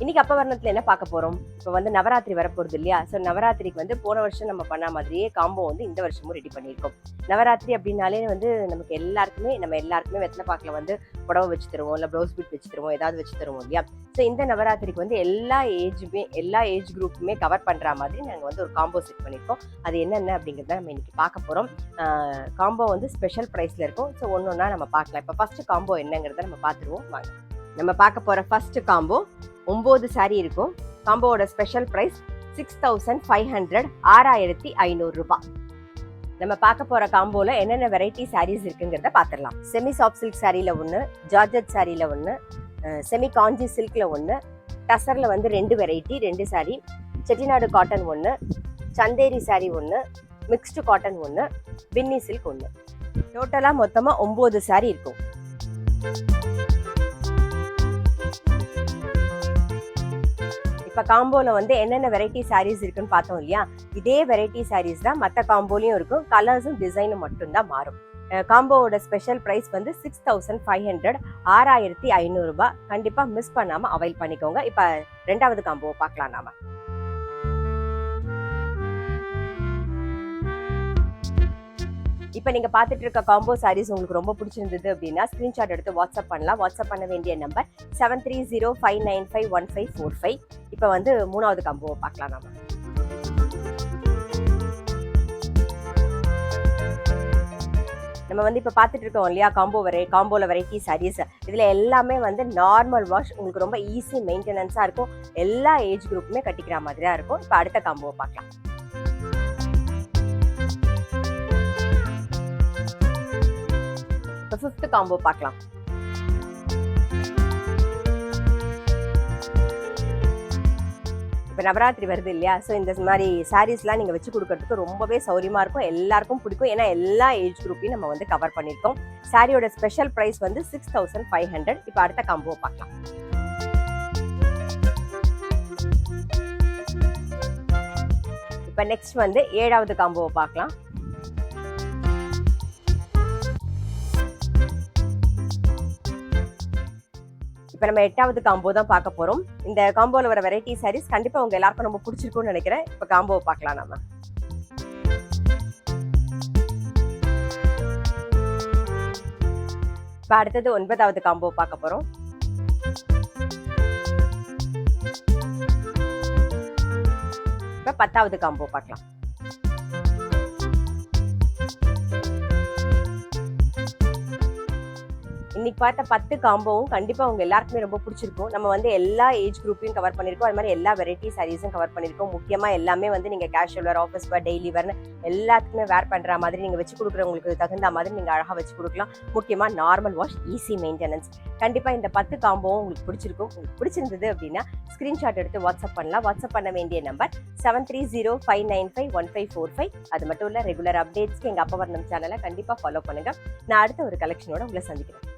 இன்னைக்கு அப்பவர்ணத்துல என்ன பார்க்க போறோம்? இப்போ வந்து நவராத்திரி வரப்போகுது இல்லையா? ஸோ நவராத்திரிக்கு வந்து போன வருஷம் நம்ம பண்ண மாதிரியே காம்போ வந்து இந்த வருஷமும் ரெடி பண்ணியிருக்கோம். நவராத்திரி அப்படின்னாலே வந்து நம்ம எல்லாருக்குமே வெத்தலை பாக்கில் வந்து புடவை வச்சு தருவோம், இல்லை ப்ளவுஸ் பீட் வச்சு தருவோம், ஏதாவது வச்சு தருவோம் இல்லையா? ஸோ இந்த நவராத்திரிக்கு வந்து எல்லா ஏஜ் குரூப்புமே கவர் பண்ற மாதிரி நாங்கள் வந்து ஒரு காம்போ செட் பண்ணியிருக்கோம். அது என்னென்ன அப்படிங்கிறத நம்ம இன்னைக்கு பார்க்க போறோம். காம்போ வந்து ஸ்பெஷல் ப்ரைஸ்ல இருக்கும். ஸோ ஒன்னொன்னா நம்ம பார்க்கலாம். இப்போ ஃபர்ஸ்ட் காம்போ என்னங்கிறத நம்ம பார்த்துருவோம் வாங்க. நம்ம பார்க்க போற ஃபர்ஸ்ட் காம்போ 9 சாரி இருக்கும். காம்போவோட ஸ்பெஷல் பிரைஸ் 6500 6500 ரூபாய். நம்ம பார்க்க போற காம்போல என்னென்ன வெரைட்டி சாரீஸ் இருக்குங்கிறத பார்த்துடலாம். செமி சாஃப்ட் சில்க் சாரியில ஒன்று, ஜார்ஜட் சாரியில ஒன்று, செமி காஞ்சி சில்க்ல ஒன்று, டசர்ல வந்து 2 வெரைட்டி 2 சாரி, செட்டிநாடு காட்டன் ஒன்று, சந்தேரி சாரி ஒன்று, மிக்ஸ்டு காட்டன் ஒன்று, பின்னி சில்க் ஒன்று. டோட்டலாக மொத்தமாக 9 சாரி இருக்கும். இப்போ காம்போவில் வந்து என்னென்ன வெரைட்டி சாரீஸ் இருக்குன்னு பார்த்தோம் இல்லையா? இதே வெரைட்டி சாரீஸ் தான் மற்ற காம்போலையும் இருக்கும். கலர்ஸும் டிசைனும் மட்டும்தான் மாறும். காம்போவோட ஸ்பெஷல் ப்ரைஸ் வந்து 6500 6500 ரூபாய். கண்டிப்பாக மிஸ் பண்ணாமல் அவைல் பண்ணிக்கோங்க. இப்போ ரெண்டாவது காம்போவை பார்க்கலாம் நாம. இப்போ நீங்கள் பார்த்துட்டு இருக்க காம்போ சாரீஸ் உங்களுக்கு ரொம்ப பிடிச்சிருந்தது அப்படின்னா ஸ்க்ரீன்ஷாட் எடுத்து வாட்ஸ்அப் பண்ணலாம். வாட்ஸ்அப் பண்ண வேண்டிய நம்பர் 7305951545. இப்போ வந்து மூணாவது காம்போவை பார்க்கலாம் நாம. நம்ம வந்து இப்போ பார்த்துட்டு இருக்கோம் இல்லையா? காம்போல வெரைட்டி சாரீஸ். இதில் எல்லாமே வந்து நார்மல் வாஷ், உங்களுக்கு ரொம்ப ஈஸி மெயின்டெனன்ஸாக இருக்கும். எல்லா ஏஜ் குரூப்புமே கட்டிக்கிற மாதிரியா இருக்கும். இப்போ அடுத்த காம்போவை பார்க்கலாம். இப்போ 5th காம்போ பார்க்கலாம். இப்போ நவராத்திரி வருது இல்லையா? ஸோ இந்த மாதிரி சாரீஸ்லாம் நீங்கள் வச்சு கொடுக்கறதுக்கு ரொம்பவே சௌரியமாக இருக்கும். எல்லாருக்கும் பிடிக்கும். ஏன்னா எல்லா ஏஜ் குரூப்பையும் நம்ம வந்து கவர் பண்ணியிருக்கோம். சாரியோட ஸ்பெஷல் ப்ரைஸ் வந்து 6500. இப்போ அடுத்த காம்போ பார்க்கலாம். இப்போ நெக்ஸ்ட் வந்து 7வது காம்போவை பார்க்கலாம். இப்போ நம்ம 8வது காம்போ தான் பார்க்க போறோம். இந்த காம்போல வர வெரைட்டி சாரீஸ் கண்டிப்பா உங்க எல்லாருக்கும் ரொம்ப பிடிச்சிருக்கும்னு நினைக்கிறேன். இப்போ காம்போவை பார்க்கலாம் நாம. இப்போ அடுத்தது 9வது காம்போ பார்க்க போறோம். இப்போ 10வது காம்போ பார்க்கலாம். இன்னைக்கு பார்த்த 10 காம்போவும் கண்டிப்பாக உங்க எல்லாருக்குமே ரொம்ப பிடிச்சிருக்கும். நம்ம வந்து எல்லா ஏஜ் குரூப்பையும் கவர் பண்ணியிருக்கோம். அது மாதிரி எல்லா வெரைட்டி சாரீஸும் கவர் பண்ணியிருக்கோம். முக்கியமாக எல்லாமே வந்து நீங்கள் casual wear, office wear, daily வேர்னு எல்லாத்துக்குமே வேர் பண்ணுற மாதிரி நீங்கள் வச்சு கொடுக்குறவங்களுக்கு தகுந்த மாதிரி நீங்கள் அழகாக வச்சு கொடுக்கலாம். முக்கியமாக நார்மல் வாஷ், ஈஸி மெயின்டெனன்ஸ். கண்டிப்பாக இந்த 10 காம்போவும் உங்களுக்கு பிடிச்சிருக்கும். உங்களுக்கு பிடிச்சிருந்தது அப்படின்னா ஸ்க்ரீன்ஷாட் எடுத்து வாட்ஸ்அப் பண்ணலாம். வாட்ஸ்அப் பண்ண வேண்டிய நம்பர் 7305951545. அது மட்டும் இல்லை, ரெகுலர் அப்டேட்ஸ்க்கு எங்கள் அப்பவர்ணம் சேனலை கண்டிப்பாக ஃபாலோ பண்ணுங்கள். நான் அடுத்த ஒரு கலெக்ஷனோட உங்களை சந்திக்கிறேன்.